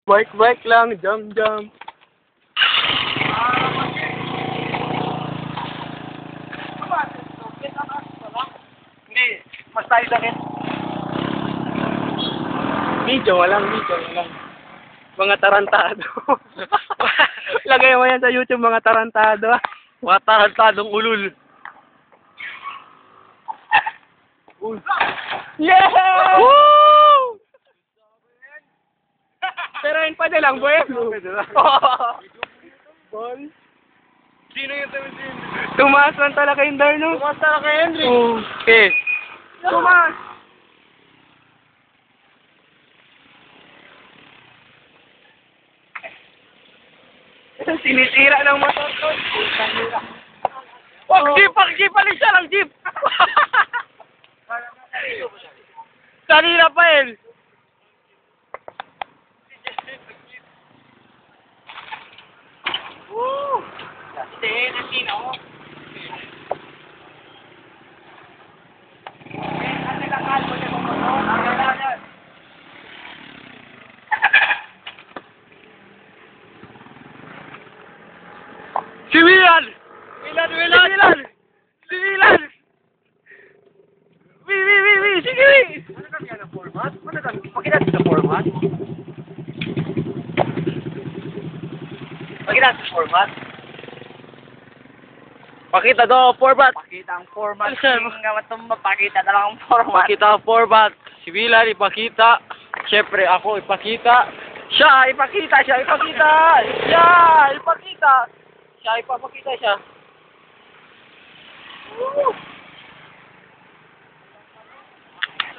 Bike lang, jump. Hindi, mas tayo sakit. Medyo lang. Mga tarantado. Lagay mo yan sa YouTube, mga tarantado. Mga tarantadong ulul. Yeah! Woo! Pero yun pa na lang, boy. Ball. Sino yung tumisin? Tumaas lang talaga yung Darno. Tumas na kay Henry. Okay. Tumas! Sinisira ng motor ko. Wag jeep! Alis siya lang jeep! Kanina pa eh. Woo! Hindi, nasina mo. Si Milan! Milan! Si Milan! Sige! Ano kami ang format? Pakita sa format. Pakita daw ang format. Pakita ang format. Ano Nga mapakita na lang ang format. Pakita ang format. Si Milan ipakita. Siyempre ako ipakita. Siya ipakita.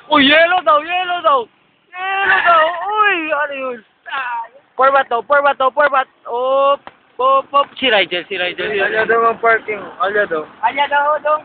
Uy, yellow daw. Uy, ano yun? Format. Op. Si Rigel. Alya daw ang parking. Alya daw. Dong.